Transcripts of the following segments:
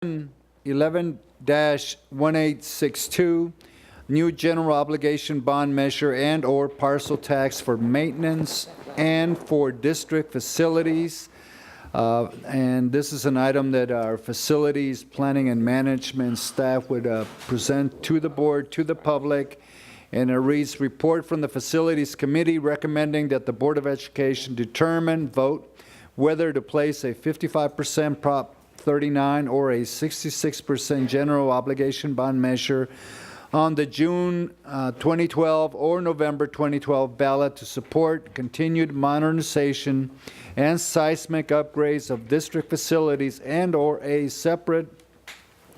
11-1862, new general obligation bond measure and/or parcel tax for maintenance and for district facilities. And this is an item that our facilities planning and management staff would present to the board, to the public. And it reads, report from the Facilities Committee recommending that the Board of Education vote whether to place a 55% Prop 39 or a 66% general obligation bond measure on the June 2012 or November 2012 ballot to support continued modernization and seismic upgrades of district facilities and/or a separate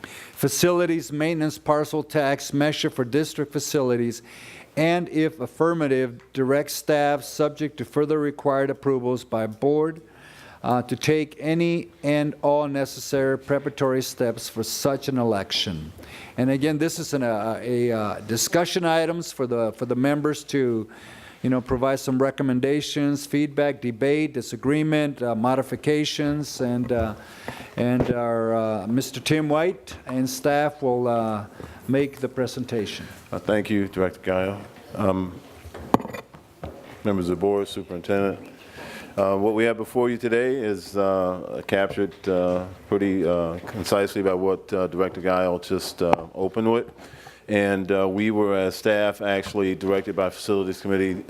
facilities maintenance parcel tax measure for district facilities, and if affirmative, direct staff, subject to further required approvals by board, to take any and all necessary preparatory steps for such an election. And again, this is a discussion items for the members to, provide some recommendations, feedback, debate, disagreement, modifications, and our Mr. Tim White and staff will make the presentation. Thank you, Director Gallo. Members of the board, Superintendent. What we have before you today is captured pretty concisely by what Director Gallo just opened with. And we were, as staff, actually directed by Facilities Committee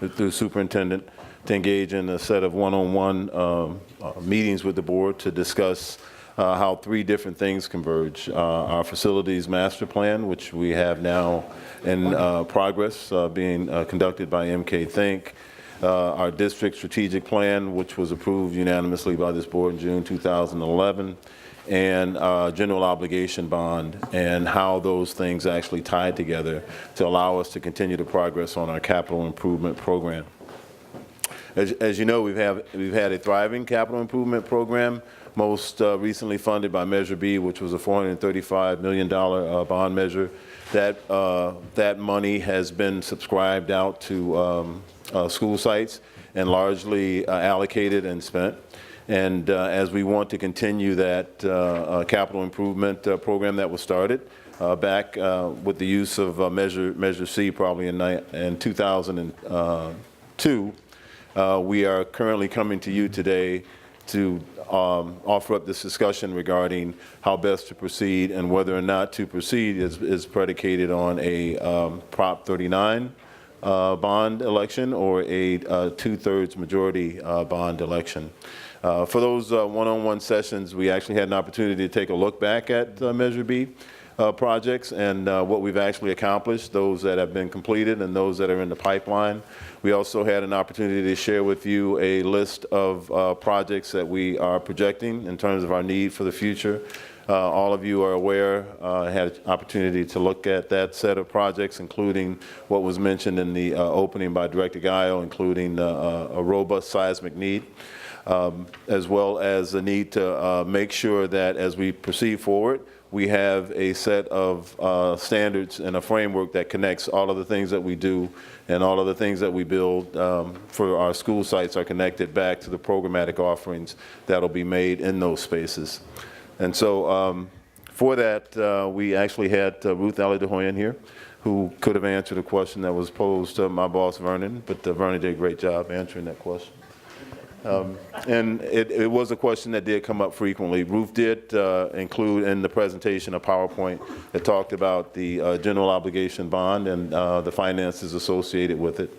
through Superintendent to engage in a set of one-on-one meetings with the board to discuss how three different things converge. Our facilities master plan, which we have now in progress, being conducted by MK Think. Our district strategic plan, which was approved unanimously by this board in June 2011, and general obligation bond, and how those things actually tied together to allow us to continue to progress on our capital improvement program. As you know, we've had a thriving capital improvement program, most recently funded by Measure B, which was a $435 million bond measure. That money has been subscribed out to school sites and largely allocated and spent. And as we want to continue that capital improvement program that was started back with the use of Measure C probably in 2002, we are currently coming to you today to offer up this discussion regarding how best to proceed, and whether or not to proceed is predicated on a Prop 39 bond election or a 2/3 majority bond election. For those one-on-one sessions, we actually had an opportunity to take a look back at Measure B projects and what we've actually accomplished, those that have been completed and those that are in the pipeline. We also had an opportunity to share with you a list of projects that we are projecting in terms of our need for the future. All of you are aware, had an opportunity to look at that set of projects, including what was mentioned in the opening by Director Gallo, including a robust seismic need, as well as the need to make sure that as we proceed forward, we have a set of standards and a framework that connects all of the things that we do and all of the things that we build for our school sites are connected back to the programmatic offerings that will be made in those spaces. And so for that, we actually had Ruth Allidahoyan here, who could have answered a question that was posed to my boss, Vernon, but Vernon did a great job answering that question. And it was a question that did come up frequently. Ruth did include in the presentation a PowerPoint that talked about the general obligation bond and the finances associated with it.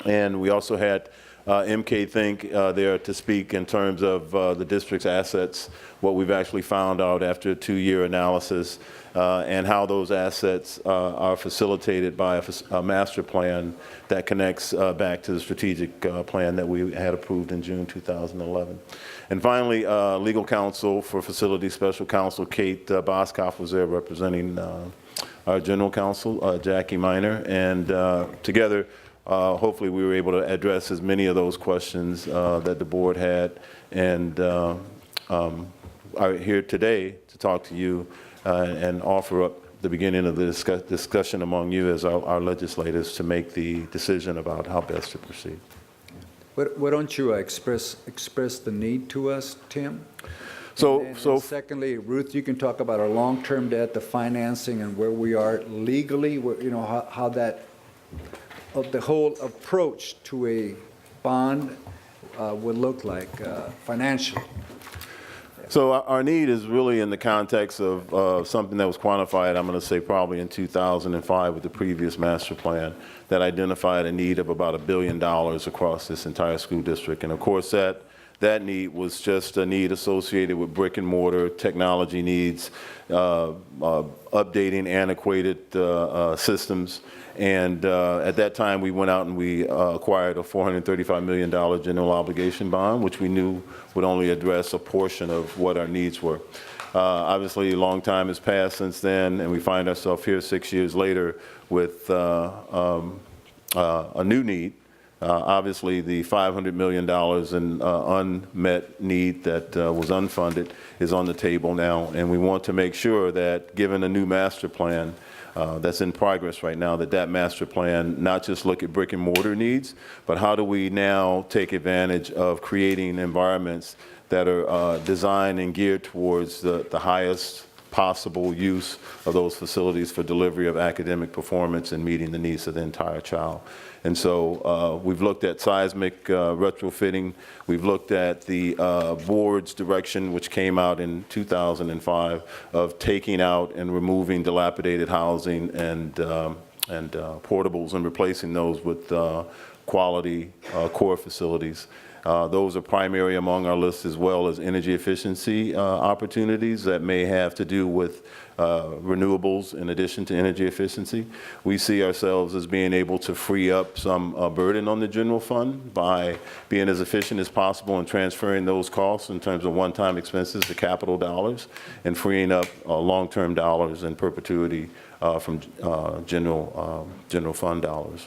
And we also had MK Think there to speak in terms of the district's assets, what we've actually found out after a 2-year analysis, and how those assets are facilitated by a master plan that connects back to the strategic plan that we had approved in June 2011. And finally, legal counsel for facilities, special counsel Kate Boskoff was there representing our general counsel, Jackie Miner, and together, hopefully we were able to address as many of those questions that the board had, and are here today to talk to you and offer up the beginning of the discussion among you as our legislators to make the decision about how best to proceed. Why don't you express the need to us, Tim? And secondly, Ruth, you can talk about our long-term debt, the financing, and where we are legally, how that, the whole approach to a bond would look like financially. So our need is really in the context of something that was quantified, I'm going to say probably in 2005 with the previous master plan, that identified a need of about $1 billion across this entire school district. And of course, that need was just a need associated with brick and mortar technology needs, updating antiquated systems. And at that time, we went out and we acquired a $435 million general obligation bond, which we knew would only address a portion of what our needs were. Obviously, a long time has passed since then, and we find ourselves here 6 years later with a new need. Obviously, the $500 million in unmet need that was unfunded is on the table now, and we want to make sure that, given a new master plan that's in progress right now, that master plan not just look at brick and mortar needs, but how do we now take advantage of creating environments that are designed and geared towards the highest possible use of those facilities for delivery of academic performance and meeting the needs of the entire child. And so we've looked at seismic retrofitting. We've looked at the board's direction, which came out in 2005, of taking out and removing dilapidated housing and portables and replacing those with quality core facilities. Those are primary among our list, as well as energy efficiency opportunities that may have to do with renewables in addition to energy efficiency. We see ourselves as being able to free up some burden on the general fund by being as efficient as possible and transferring those costs in terms of one-time expenses to capital dollars and freeing up long-term dollars in perpetuity from general fund dollars.